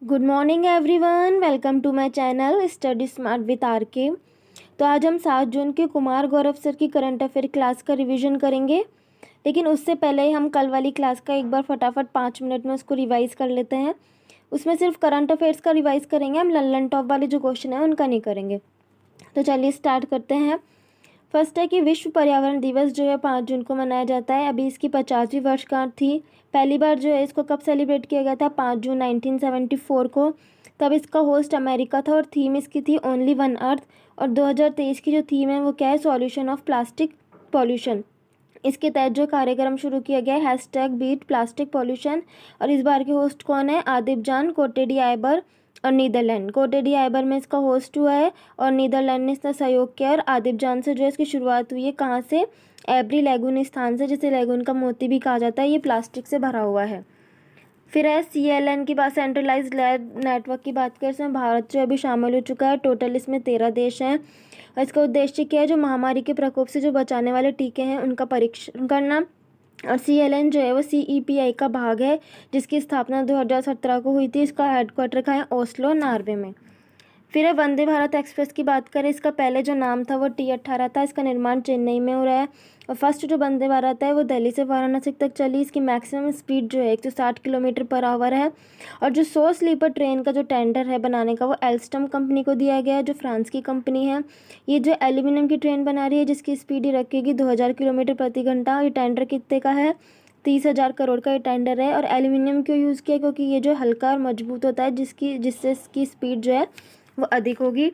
Good morning everyone, welcome to my channel study smart with RK. तो आज हम 7 June के कुमार गौरव सर की करंट अफेयर क्लास का रिवीजन करेंगे, लेकिन उससे पहले हम कल वाली क्लास का एक बार फटाफट 5 मिनट में उसको रिवाइज़ कर लेते हैं। उसमें सिर्फ करंट अफेयर्स का रिवाइज़ करेंगे, हम लल्लन टॉप वाले जो क्वेश्चन है उनका नहीं करेंगे। तो चलिए स्टार्ट करते हैं। फर्स्ट है कि विश्व पर्यावरण दिवस जो है 5 जून को मनाया जाता है। अभी इसकी 50वीं वर्षगांठ थी। पहली बार जो है इसको कब सेलिब्रेट किया गया था? 5 जून 1974 को। तब इसका होस्ट अमेरिका था और थीम इसकी थी ओनली वन अर्थ। और 2023 की जो थीम है वो क्या है? Solution of plastic pollution. इसके तहत जो कार्यक्रम शुरू किया गया है हैशटैग बीट प्लास्टिक पॉल्यूशन। और इस बार के होस्ट कौन है? आदिब जान कोटेडी-आयबर और नीदरलैंड। कोटेडी-आयबर में इसका होस्ट हुआ है और नीदरलैंड ने इसका सहयोग किया। और आदिब जान से जो है इसकी शुरुआत हुई है कहाँ से? एब्री लैगून स्थान से, जिसे लैगून का मोती भी कहा जाता है। ये प्लास्टिक से भरा हुआ है। फिर है CLN की बात, सेंट्रलाइज्ड लैब नेटवर्क की बात करें, इसमें भारत जो अभी शामिल हो चुका है। टोटल इसमें 13 देश हैं और इसका उद्देश्य क्या है? जो महामारी के प्रकोप से जो बचाने वाले टीके हैं उनका परीक्षण करना। और CLN जो है वो CEPI का भाग है, जिसकी स्थापना 2017 को हुई थी। इसका हेडक्वार्टर कहाँ है? ओस्लो, नॉर्वे में। फिर है वंदे भारत एक्सप्रेस की बात करें, इसका पहले जो नाम था वो T18 था। इसका निर्माण चेन्नई में हो रहा है। और फर्स्ट जो वंदे भारत है वो दिल्ली से वाराणसी तक चली। इसकी मैक्सिमम स्पीड जो है 160 किलोमीटर पर आवर है। और जो 100 स्लीपर ट्रेन का जो टेंडर है बनाने का वो एल्स्टम कंपनी को दिया गया है, जो फ्रांस की कंपनी है। ये जो एल्यूमिनियम की ट्रेन बना रही है, जिसकी स्पीड ही रखेगी 2000 किलोमीटर प्रति घंटा। ये टेंडर कितने का है? 30,000 करोड़ का ये टेंडर है। और एल्यूमिनियम क्यों यूज़ किया? क्योंकि ये जो हल्का और मजबूत होता है, जिससे इसकी स्पीड जो है वो अधिक होगी।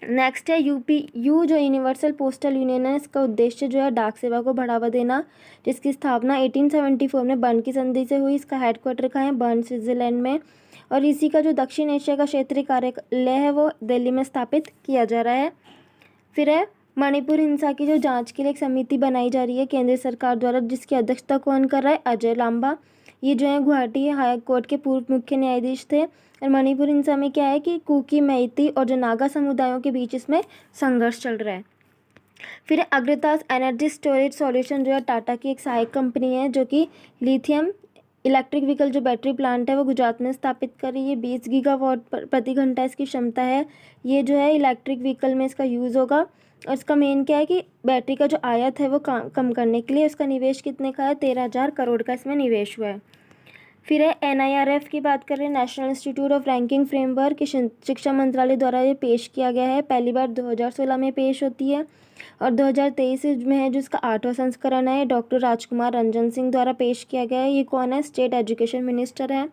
नेक्स्ट है UPU जो यूनिवर्सल पोस्टल यूनियन है, इसका उद्देश्य जो है डाक सेवा को बढ़ावा देना, जिसकी स्थापना 1874 में बर्न की संधि से हुई। इसका हेडक्वार्टर कहाँ है? बर्न, स्विट्जरलैंड में। और इसी का जो दक्षिण एशिया का क्षेत्रीय कार्यालय है वो दिल्ली में स्थापित किया जा रहा है। फिर है मणिपुर हिंसा की जो जांच के लिए एक समिति बनाई जा रही है केंद्र सरकार द्वारा, जिसकी अध्यक्षता कौन कर रहा है? अजय लांबा। ये जो है गुवाहाटी हाई कोर्ट के पूर्व मुख्य न्यायाधीश थे। और मणिपुर हिंसा में क्या है कि कुकी, मैती और जो नागा समुदायों के बीच इसमें संघर्ष चल रहा है। फिर अग्रतास एनर्जी स्टोरेज सॉल्यूशन जो है टाटा की एक सहायक कंपनी है, जो कि लिथियम इलेक्ट्रिक व्हीकल जो बैटरी प्लांट है वो गुजरात में स्थापित कर रही है। 20 गीगावाट प्रति घंटा इसकी क्षमता है। ये जो है इलेक्ट्रिक व्हीकल में इसका यूज़ होगा। और इसका मेन क्या है कि बैटरी का जो आयात है वो कम करने के लिए। इसका निवेश कितने का है? 13,000 करोड़ का इसमें निवेश हुआ है। फिर है NIRF की बात करें, national institute of ranking framework, शिक्षा मंत्रालय द्वारा ये पेश किया गया है। पहली बार 2016 में पेश होती है और 2023 में है, जो इसका 8वां संस्करण है। डॉक्टर राजकुमार रंजन सिंह द्वारा पेश किया गया है। ये कौन है? स्टेट एजुकेशन मिनिस्टर है।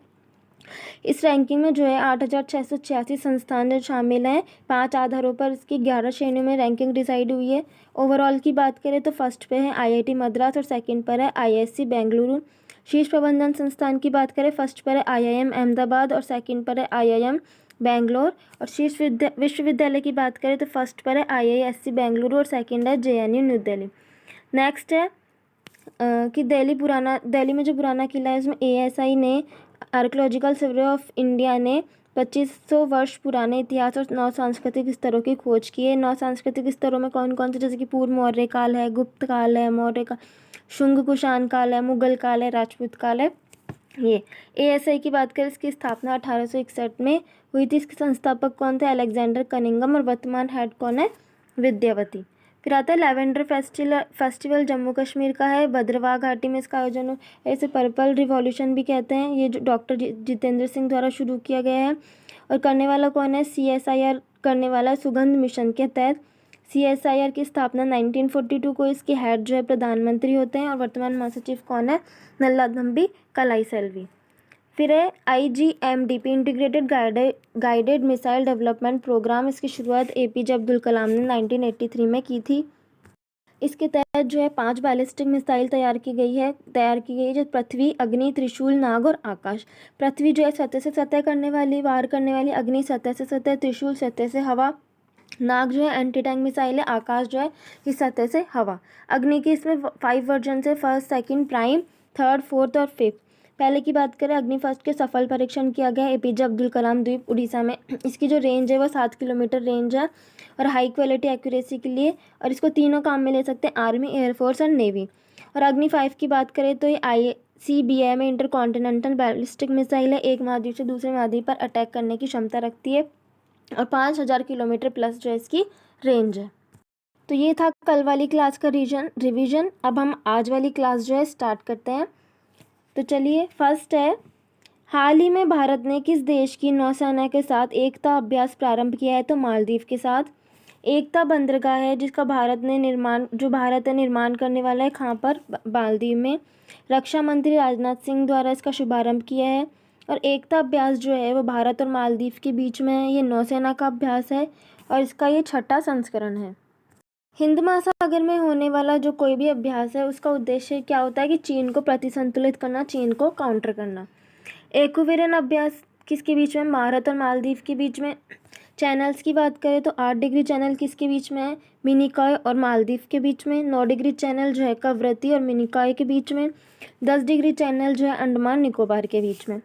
इस रैंकिंग में जो है 8,686 संस्थान जो शामिल हैं। 5 आधारों पर इसकी 11 श्रेणियों में रैंकिंग डिसाइड हुई है। ओवरऑल की बात करें तो फर्स्ट पे है IIT मद्रास और सेकंड पर है IISc बेंगलुरु। शीर्ष प्रबंधन संस्थान की बात करें, फर्स्ट पर है IIM अहमदाबाद और सेकंड पर है IIM बेंगलोर। और शीर्ष विश्वविद्यालय की बात करें तो फर्स्ट पर है IISc बेंगलुरु और सेकंड है JNU न्यू दिल्ली। नेक्स्ट है कि दिल्ली में जो पुराना किला है उसमें ASI ने, आर्कियोलॉजिकल सर्वे ऑफ इंडिया ने 2500 वर्ष पुराने इतिहास और 9 सांस्कृतिक स्तरों की खोज की है। 9 सांस्कृतिक स्तरों में कौन कौन से? जैसे कि पूर्व मौर्य काल है, गुप्त काल है, मौर्य काल, शुंग कुषाण काल है, मुगल काल है, राजपूत काल है। ये ASI की बात करें, इसकी स्थापना 1861 में हुई थी। इसके संस्थापक कौन थे? Alexander Cunningham. और वर्तमान हेड कौन है? विद्यावती। फिर आता है लेवेंडर फेस्टिवल जम्मू कश्मीर का है, भद्रवाह घाटी में इसका आयोजन हो। इसे पर्पल रिवॉल्यूशन भी कहते हैं। ये जो डॉक्टर जितेंद्र सिंह द्वारा शुरू किया गया है। और करने वाला कौन है? CSIR करने वाला सुगंध मिशन के तहत। CSIR की स्थापना 1942 को। इसके हेड जो है प्रधानमंत्री होते हैं। और वर्तमान महासचिव कौन है? नल्लाथम्बी कलाईसेल्वी। फिर है IGMDP integrated guided missile development programme. इसकी शुरुआत APJ अब्दुल कलाम ने 1983 में की थी। इसके तहत जो है 5 बैलिस्टिक मिसाइल तैयार की गई है, जो पृथ्वी, अग्नि, त्रिशूल, नाग और आकाश। पृथ्वी जो है सतह से सतह करने वाली, वार करने वाली, अग्नि सतह से सतह, त्रिशूल सतह से हवा, नाग जो है एंटी टैंक मिसाइल है, आकाश जो है इस सतह से हवा। अग्नि की इसमें 5 वर्जन है, first, second, prime, third, fourth और फिफ्थ। पहले की बात करें, अग्नि फर्स्ट के सफल परीक्षण किया गया APJ अब्दुल कलाम द्वीप, उड़ीसा में। इसकी जो रेंज है वो 7 किलोमीटर रेंज है और हाई क्वालिटी एक्यूरेसी के लिए। और इसको तीनों काम में ले सकते हैं, आर्मी, एयरफोर्स और नेवी। और अग्नि 5 की बात करें तो ये ICBM में इंटरकॉन्टिनेंटल बैलिस्टिक मिसाइल है, एक महाद्वीप से दूसरे महाद्वीप पर अटैक करने की क्षमता रखती है और 5000 किलोमीटर प्लस जो है इसकी रेंज है। तो ये था कल वाली क्लास का रिवीजन। अब हम आज वाली क्लास जो है स्टार्ट करते हैं। तो चलिए, फर्स्ट है, हाल ही में भारत ने किस देश की नौसेना के साथ एकता अभ्यास प्रारंभ किया है? तो मालदीव के साथ। एकता बंदरगाह है जिसका भारत है निर्माण करने वाला है, कहाँ पर? मालदीव में। रक्षा मंत्री राजनाथ सिंह द्वारा इसका शुभारंभ किया है। और एकता अभ्यास जो है वो भारत और मालदीव के बीच में है। ये नौसेना का अभ्यास है और इसका ये 6ठा संस्करण है। हिंद महासागर में होने वाला जो कोई भी अभ्यास है उसका उद्देश्य क्या होता है कि चीन को प्रतिसंतुलित करना, चीन को काउंटर करना। एक्विरियन अभ्यास किसके बीच में? भारत और मालदीव के बीच में। चैनल्स की बात करें तो 8 डिग्री चैनल किसके बीच में है? मिनिकॉय और मालदीव के बीच में। 9 डिग्री चैनल जो है कवरत्ती और मिनिकॉय के बीच में। 10 डिग्री चैनल जो है अंडमान निकोबार के बीच में।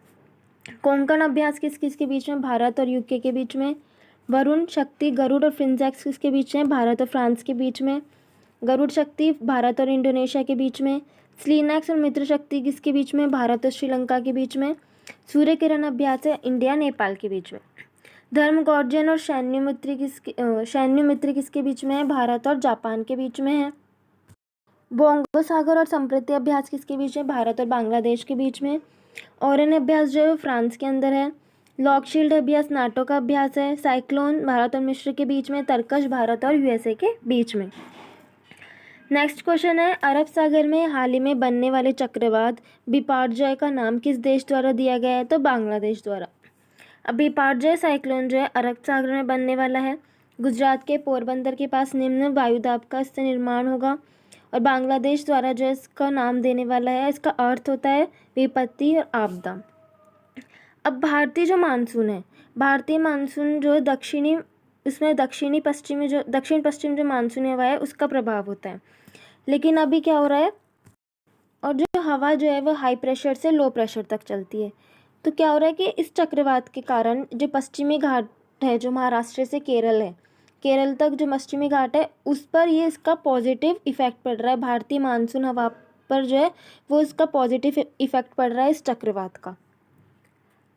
कोंकण अभ्यास किस किस के बीच में? भारत और यूके के बीच में। वरुण शक्ति, गरुड़ और फ्रिंजैक्स किसके बीच में? भारत और फ्रांस के बीच में। गरुड़ शक्ति भारत और इंडोनेशिया के बीच में। स्लीनैक्स और मित्र शक्ति किसके बीच में? भारत और श्रीलंका के बीच में। सूर्य किरण अभ्यास है इंडिया नेपाल के बीच में। धर्मगॉर्जन और सैन्य मित्र किसके बीच में है? भारत और जापान के बीच में है। बोंगो सागर और संप्रति अभ्यास किसके बीच में? भारत और बांग्लादेश के बीच में। ओरेन अभ्यास जो है वो फ्रांस के अंदर है। लॉकशील्ड अभ्यास नाटो का अभ्यास है। साइक्लोन भारत और मिस्र के बीच में। तरकश भारत और यूएसए के बीच में। नेक्स्ट क्वेश्चन है, अरब सागर में हाल ही में बनने वाले चक्रवात बिपारजॉय का नाम किस देश द्वारा दिया गया है? तो बांग्लादेश द्वारा। अब बिपारजॉय साइक्लोन जो है अरब सागर में बनने वाला है। गुजरात के पोरबंदर के पास निम्न वायुदाब का इससे निर्माण होगा और बांग्लादेश द्वारा जो है इसका नाम देने वाला है। इसका अर्थ होता है विपत्ति और आपदा। अब भारतीय मानसून जो दक्षिण पश्चिम जो मानसून हवा है उसका प्रभाव होता है। लेकिन अभी क्या हो रहा है, और जो हवा जो है वो हाई प्रेशर से लो प्रेशर तक चलती है। तो क्या हो रहा है कि इस चक्रवात के कारण जो पश्चिमी घाट है, जो महाराष्ट्र से केरल तक जो पश्चिमी घाट है उस पर ये इसका पॉजिटिव इफेक्ट पड़ रहा है। भारतीय मानसून हवा पर जो है वो इसका पॉजिटिव इफेक्ट पड़ रहा है इस चक्रवात का।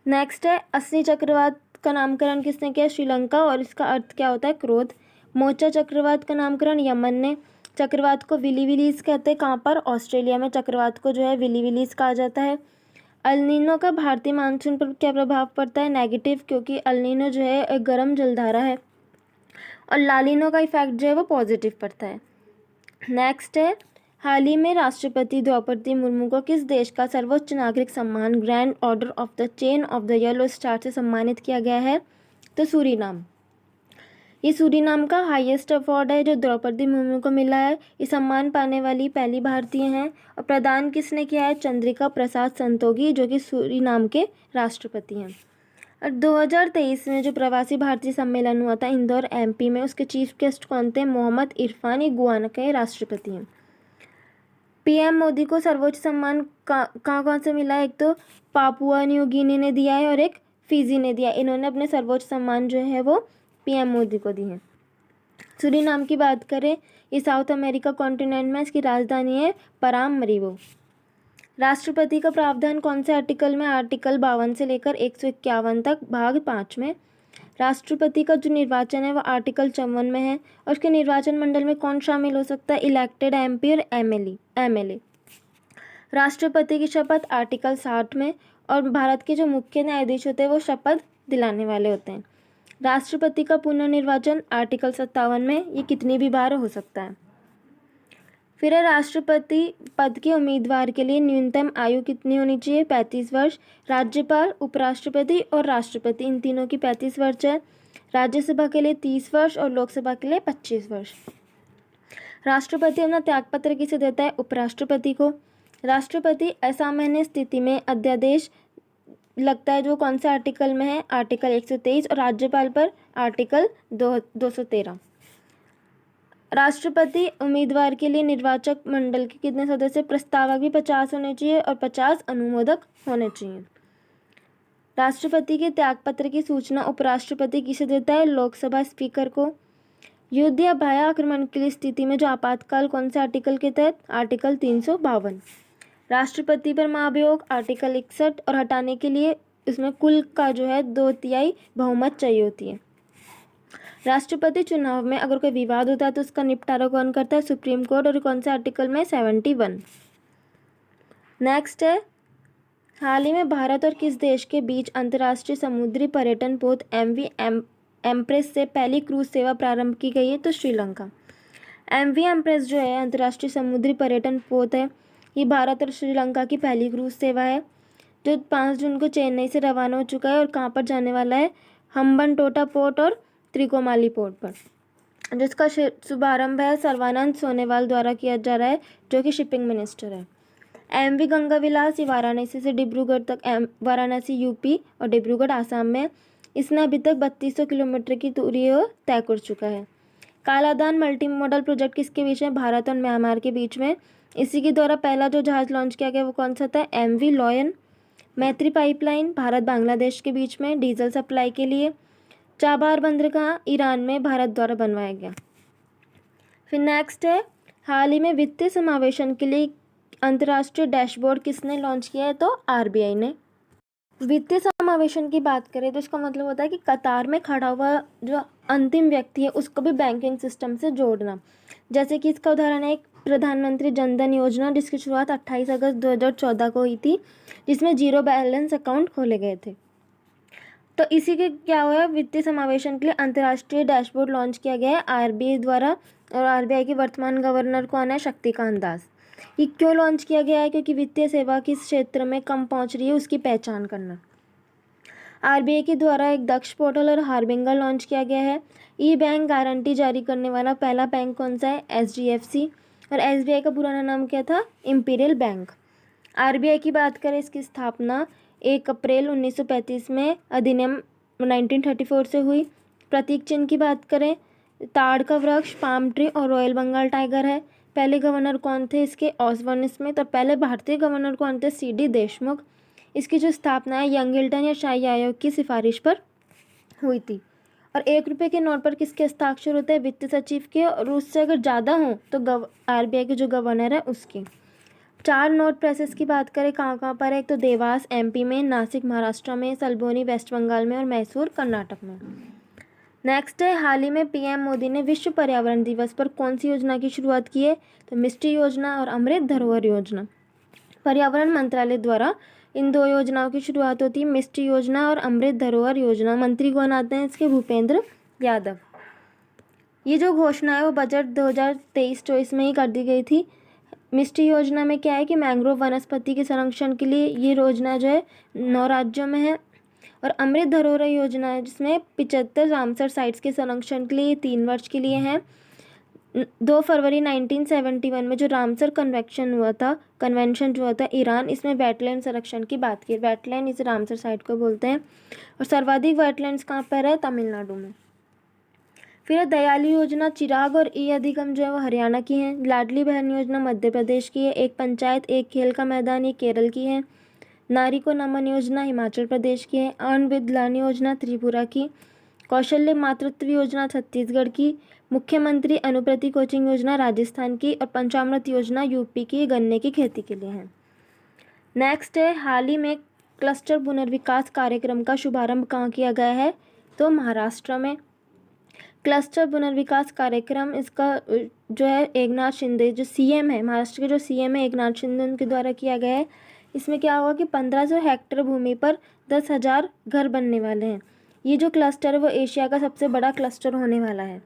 नेक्स्ट है, असली चक्रवात का नामकरण किसने किया? श्रीलंका, और इसका अर्थ क्या होता है? क्रोध। मोचा चक्रवात का नामकरण यमन ने। चक्रवात को विलीविलीज कहते हैं, कहाँ पर? ऑस्ट्रेलिया में चक्रवात को जो है विलीविलीज कहा जाता है। अल्नीनो का भारतीय मानसून पर क्या प्रभाव पड़ता है? नेगेटिव, क्योंकि अल्नीनो जो है एक गर्म जलधारा है और लालिनो का इफेक्ट जो है वो पॉजिटिव पड़ता है। नेक्स्ट है, हाल ही में राष्ट्रपति द्रौपदी मुर्मू को किस देश का सर्वोच्च नागरिक सम्मान grand order of the chain of the yellow star से सम्मानित किया गया है? तो सूरीनाम। ये सूरीनाम का हाईएस्ट अवार्ड है जो द्रौपदी मुर्मू को मिला है। ये सम्मान पाने वाली पहली भारतीय हैं और प्रदान किसने किया है? चंद्रिका प्रसाद संतोखी, जो कि सूरीनाम के राष्ट्रपति हैं। और 2023 में जो प्रवासी भारतीय सम्मेलन हुआ था इंदौर MP में, उसके चीफ गेस्ट कौन थे? मोहम्मद इरफान, ये गुयाना के राष्ट्रपति हैं। PM मोदी को सर्वोच्च सम्मान कहाँ से मिला है? एक तो पापुआ न्यू गिनी ने दिया है और एक फिजी ने दिया। इन्होंने अपने सर्वोच्च सम्मान जो है वो PM मोदी को दी है। सूरीनाम की बात करें, ये साउथ अमेरिका कॉन्टिनेंट में, इसकी राजधानी है परामरीबो। राष्ट्रपति का प्रावधान कौन से आर्टिकल में? आर्टिकल 52 से लेकर 151 तक भाग 5 में। राष्ट्रपति का जो निर्वाचन है वो आर्टिकल 54 में है। और उसके निर्वाचन मंडल में कौन शामिल हो सकता है? इलेक्टेड MP और MLA। राष्ट्रपति की शपथ आर्टिकल 60 में, और भारत के जो मुख्य न्यायाधीश होते हैं वो शपथ दिलाने वाले होते हैं। राष्ट्रपति का पुनर्निर्वाचन आर्टिकल 57 में, ये कितनी भी बार हो सकता है। फिर है, राष्ट्रपति पद के उम्मीदवार के लिए न्यूनतम आयु कितनी होनी चाहिए? 35 वर्ष। राज्यपाल, उपराष्ट्रपति और राष्ट्रपति, इन तीनों की 35 वर्ष है। राज्यसभा के लिए 30 वर्ष और लोकसभा के लिए 25 वर्ष। राष्ट्रपति अपना त्यागपत्र किसे देता है? उपराष्ट्रपति को। राष्ट्रपति असामान्य स्थिति में अध्यादेश लगता है जो कौन से आर्टिकल में है? आर्टिकल 123, और राज्यपाल पर आर्टिकल 213। राष्ट्रपति उम्मीदवार के लिए निर्वाचक मंडल के कितने सदस्य? प्रस्तावक भी 50 होने चाहिए और 50 अनुमोदक होने चाहिए। राष्ट्रपति के त्यागपत्र की सूचना उपराष्ट्रपति किसे देता है? लोकसभा स्पीकर को। युद्ध या भय आक्रमण की स्थिति में जो आपातकाल कौन से आर्टिकल के तहत? आर्टिकल 352। राष्ट्रपति पर महाभियोग आर्टिकल 61 और हटाने के लिए इसमें कुल का जो है 2/3 बहुमत चाहिए होती है। राष्ट्रपति चुनाव में अगर कोई विवाद होता है तो उसका निपटारा कौन करता है? Supreme court. और कौन से आर्टिकल में? 71। नेक्स्ट है, हाल ही में भारत और किस देश के बीच अंतर्राष्ट्रीय समुद्री पर्यटन पोत MV एम्प्रेस से पहली क्रूज सेवा प्रारंभ की गई है? तो श्रीलंका। MV एम्प्रेस जो है अंतर्राष्ट्रीय समुद्री पर्यटन पोत है, ये भारत और श्रीलंका की पहली क्रूज सेवा है जो 5 जून को चेन्नई से रवाना हो चुका है और कहाँ पर जाने वाला है? हम्बनटोटा पोर्ट और त्रिकोमाली पोर्ट पर, जिसका शुभारंभ है सर्बानंद सोनोवाल द्वारा किया जा रहा है जो कि शिपिंग मिनिस्टर है। MV गंगा विलास ये वाराणसी से डिब्रूगढ़ तक, वाराणसी यूपी और डिब्रूगढ़ आसाम में, इसने अभी तक 3200 किलोमीटर की दूरी तय कर चुका है। कालादान मल्टी मॉडल प्रोजेक्ट किसके बीच में? भारत और म्यांमार के बीच में। इसी के द्वारा पहला जो जहाज लॉन्च किया गया वो कौन सा था? MV lion. मैत्री पाइपलाइन भारत बांग्लादेश के बीच में डीजल सप्लाई के लिए। चाबार बंदरगाह ईरान में भारत द्वारा बनवाया गया। फिर नेक्स्ट है, हाल ही में वित्तीय समावेशन के लिए अंतर्राष्ट्रीय डैशबोर्ड किसने लॉन्च किया है? तो RBI ने। वित्तीय समावेशन की बात करें तो इसका मतलब होता है कि कतार में खड़ा हुआ जो अंतिम व्यक्ति है उसको भी बैंकिंग सिस्टम से जोड़ना। जैसे कि इसका उदाहरण है एक प्रधानमंत्री जनधन योजना जिसकी शुरुआत 28 अगस्त 2014 को हुई थी, जिसमें 0 बैलेंस अकाउंट खोले गए थे। तो इसी के क्या हुआ, वित्तीय समावेशन के लिए अंतर्राष्ट्रीय डैशबोर्ड लॉन्च किया गया है RBI द्वारा। और RBI के वर्तमान गवर्नर कौन है? शक्तिकांत दास। ये क्यों लॉन्च किया गया है? क्योंकि वित्तीय सेवा किस क्षेत्र में कम पहुंच रही है उसकी पहचान करना। RBI के द्वारा एक दक्ष पोर्टल और हार्बिंगर लॉन्च किया गया है। बैंक गारंटी जारी करने वाला पहला बैंक कौन सा है? SGFC। और SBI का पुराना नाम क्या था? Imperial bank. RBI की बात करें, इसकी स्थापना 1 अप्रैल 1935 में अधिनियम 1934 से हुई। प्रतीक चिन्ह की बात करें, ताड़ का वृक्ष, पाम ट्री और रॉयल बंगाल टाइगर है। पहले गवर्नर कौन थे इसके? Osborne Smith. और पहले भारतीय गवर्नर कौन थे? CD देशमुख। इसकी जो स्थापना है यंग हिल्टन या शाही आयोग की सिफारिश पर हुई थी। और 1 रुपये के नोट पर किसके हस्ताक्षर होते हैं? वित्त सचिव के, और उससे अगर ज़्यादा हों तो RBI के जो गवर्नर है उसके। 4 नोट प्रेसेस की बात करें कहाँ कहाँ पर है? एक तो देवास MP में, नासिक महाराष्ट्र में, सलबोनी वेस्ट बंगाल में और मैसूर कर्नाटक में। नेक्स्ट है, हाल ही में PM मोदी ने विश्व पर्यावरण दिवस पर कौन सी योजना की शुरुआत की है? तो मिस्ट्री योजना और अमृत धरोहर योजना। पर्यावरण मंत्रालय द्वारा इन 2 योजनाओं की शुरुआत होती है, मिस्ट्री योजना और अमृत धरोहर योजना। मंत्री कौन आते हैं इसके? भूपेंद्र यादव। ये जो घोषणा है वो बजट 2023-24 में ही कर दी गई थी। मिस्ट्री योजना में क्या है कि मैंग्रोव वनस्पति के संरक्षण के लिए ये योजना जो है 9 राज्यों में है। और अमृत धरोहर योजना है जिसमें 75 रामसर साइट्स के संरक्षण के लिए 3 वर्ष के लिए हैं। 2 फरवरी 1971 में जो रामसर कन्वेंशन जो हुआ था ईरान, इसमें वेटलैंड संरक्षण की बात की। वेटलैंड इसे रामसर साइट को बोलते हैं। और सर्वाधिक वेटलैंड्स कहाँ पर है? तमिलनाडु में। फिर दयालु योजना चिराग और अधिगम जो है वो हरियाणा की हैं। लाडली बहन योजना मध्य प्रदेश की है। एक पंचायत एक खेल का मैदान ये केरल की है। नारी को नमन योजना हिमाचल प्रदेश की है। अर्न विद लर्न योजना त्रिपुरा की। कौशल्य मातृत्व योजना छत्तीसगढ़ की। मुख्यमंत्री अनुप्रति कोचिंग योजना राजस्थान की। और पंचामृत योजना यूपी की, गन्ने की खेती के लिए है। नेक्स्ट है, हाल ही में क्लस्टर पुनर्विकास कार्यक्रम का शुभारंभ कहाँ किया गया है? तो महाराष्ट्र में। क्लस्टर पुनर्विकास कार्यक्रम इसका जो है एकनाथ शिंदे जो CM है, महाराष्ट्र के जो CM है एकनाथ शिंदे, उनके द्वारा किया गया है। इसमें क्या होगा कि 1500 हेक्टेयर भूमि पर 10,000 घर बनने वाले हैं। ये जो क्लस्टर है वो एशिया का सबसे बड़ा क्लस्टर होने वाला है।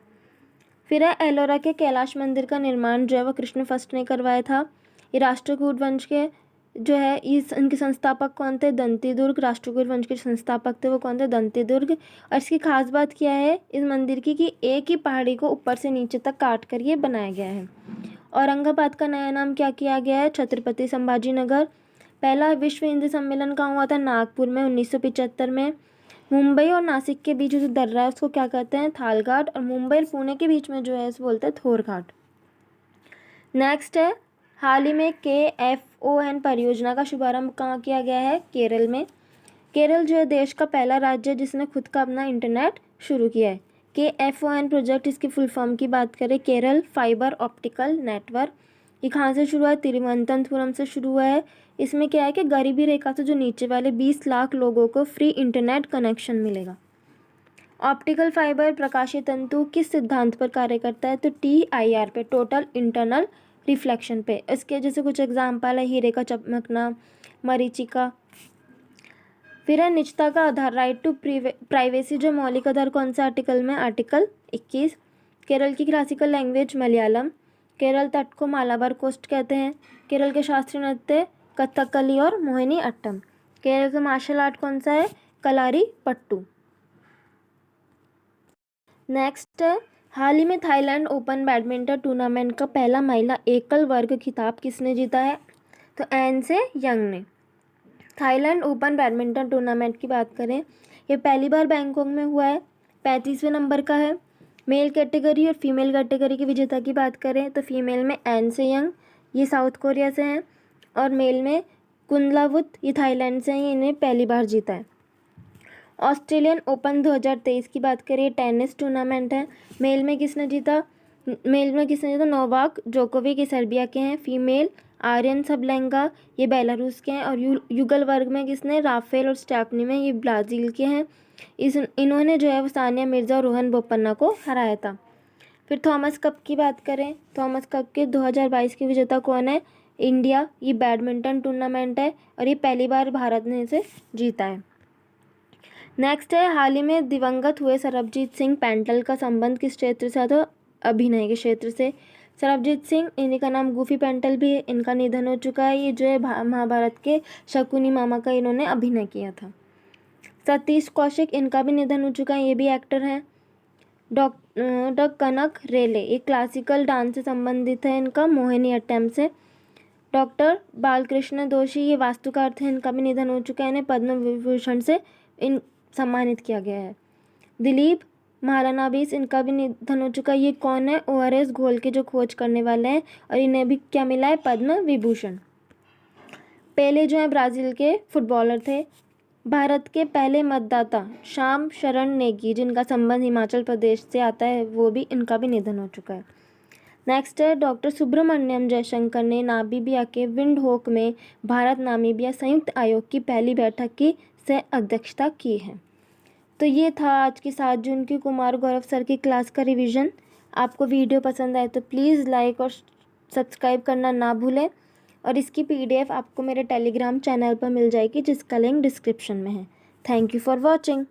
फिर है एलोरा के कैलाश मंदिर का निर्माण जो है वो कृष्ण फर्स्ट ने करवाया था। ये राष्ट्रकूट वंश के जो है इनके संस्थापक कौन थे? दंती दुर्ग। राष्ट्रकूट वंश के संस्थापक थे वो कौन थे? दंती दुर्ग। और इसकी खास बात क्या है इस मंदिर की कि एक ही पहाड़ी को ऊपर से नीचे तक काट कर ये बनाया गया है। औरंगाबाद का नया नाम क्या किया गया है? छत्रपति संभाजी नगर। पहला विश्व हिंदी सम्मेलन कहाँ हुआ था? नागपुर में 1975 में। मुंबई और नासिक के बीच जो दर्रा है उसको क्या कहते हैं? थालघाट। और मुंबई और पुणे के बीच में जो है उसको बोलते हैं थोरघाट। नेक्स्ट है, हाल ही में KFON परियोजना का शुभारंभ कहाँ किया गया है? केरल में। केरल जो है देश का पहला राज्य है जिसने खुद का अपना इंटरनेट शुरू किया है। KFON प्रोजेक्ट, इसकी फुल फॉर्म की बात करें केरल फाइबर ऑप्टिकल नेटवर्क। ये कहाँ से शुरू हुआ है? तिरुवनंतपुरम से शुरू हुआ है। इसमें क्या है कि गरीबी रेखा से जो नीचे वाले 20 लाख लोगों को फ्री इंटरनेट कनेक्शन मिलेगा। ऑप्टिकल फाइबर प्रकाशीय तंतु किस सिद्धांत पर कार्य करता है? तो TIR पे, टोटल इंटरनल रिफ्लेक्शन पे। इसके जैसे कुछ एग्जाम्पल है, हीरे का चमकना, मरीचिका। फिर है निजता का आधार, राइट टू प्राइवेसी, जो मौलिक आधार कौन सा आर्टिकल में? आर्टिकल 21। केरल की क्लासिकल लैंग्वेज मलयालम। केरल तट को मालाबार कोस्ट कहते हैं। केरल के शास्त्रीय नृत्य कथकली और मोहिनी अट्टम। केरल का मार्शल आर्ट कौन सा है? कलारी पट्टू। नेक्स्ट है, हाल ही में थाईलैंड ओपन बैडमिंटन टूर्नामेंट का पहला महिला एकल वर्ग खिताब किसने जीता है? तो एन से यंग ने। थाईलैंड ओपन बैडमिंटन टूर्नामेंट की बात करें, ये पहली बार बैंकॉक में हुआ है, 35वें नंबर का है। मेल कैटेगरी और फीमेल कैटेगरी के विजेता की बात करें तो फीमेल में एन से यंग, ये साउथ कोरिया से हैं, और मेल में कुंदलावुत, ये थाईलैंड से हैं, इन्हें पहली बार जीता है। ऑस्ट्रेलियन ओपन 2023 की बात करें, टेनिस टूर्नामेंट है। मेल में किसने जीता? नोवाक जोकोविक, ये सर्बिया के हैं। फीमेल आर्यन सबलेंगा, ये बेलारूस के हैं। और युगल वर्ग में किसने? राफेल और स्टेफनी में, ये ब्राज़ील के हैं। इन्होंने जो है वो सानिया मिर्ज़ा और रोहन बोपन्ना को हराया था। फिर थॉमस कप की बात करें, थॉमस कप के 2022 के विजेता कौन है? इंडिया, ये बैडमिंटन टूर्नामेंट है और ये पहली बार भारत ने इसे जीता है। नेक्स्ट है, हाल ही में दिवंगत हुए सरबजीत सिंह पैंटल का संबंध किस क्षेत्र से था? अभिनय के क्षेत्र से। सरबजीत सिंह, इन्हीं का नाम गुफी पैंटल भी है, इनका निधन हो चुका है। ये जो है महाभारत के शकुनी मामा का इन्होंने अभिनय किया था। सतीश कौशिक, इनका भी निधन हो चुका है, ये भी एक्टर हैं। डॉक्टर कनक रेले, एक क्लासिकल डांस से संबंधित है, इनका मोहिनी अट्टम से। डॉक्टर बालकृष्ण दोषी, ये वास्तुकार थे, इनका भी निधन हो चुका है, इन्हें पद्म विभूषण से सम्मानित किया गया है। दिलीप महालनोबिस, इनका भी निधन हो चुका है। ये कौन है? ORS घोल के जो खोज करने वाले हैं, और इन्हें भी क्या मिला है? पद्म विभूषण। पेले जो है ब्राज़ील के फुटबॉलर थे। भारत के पहले मतदाता श्याम शरण नेगी, जिनका संबंध हिमाचल प्रदेश से आता है, वो भी, इनका भी निधन हो चुका है। नेक्स्ट है, डॉक्टर सुब्रमण्यम जयशंकर ने नामीबिया के विंडहोक में भारत नामीबिया संयुक्त आयोग की पहली बैठक की से अध्यक्षता की है। तो ये था आज की 7 जून की कुमार गौरव सर की क्लास का रिवीजन। आपको वीडियो पसंद आए तो प्लीज़ लाइक और सब्सक्राइब करना ना भूलें, और इसकी PDF आपको मेरे टेलीग्राम चैनल पर मिल जाएगी, जिसका लिंक डिस्क्रिप्शन में है। Thank you for watching.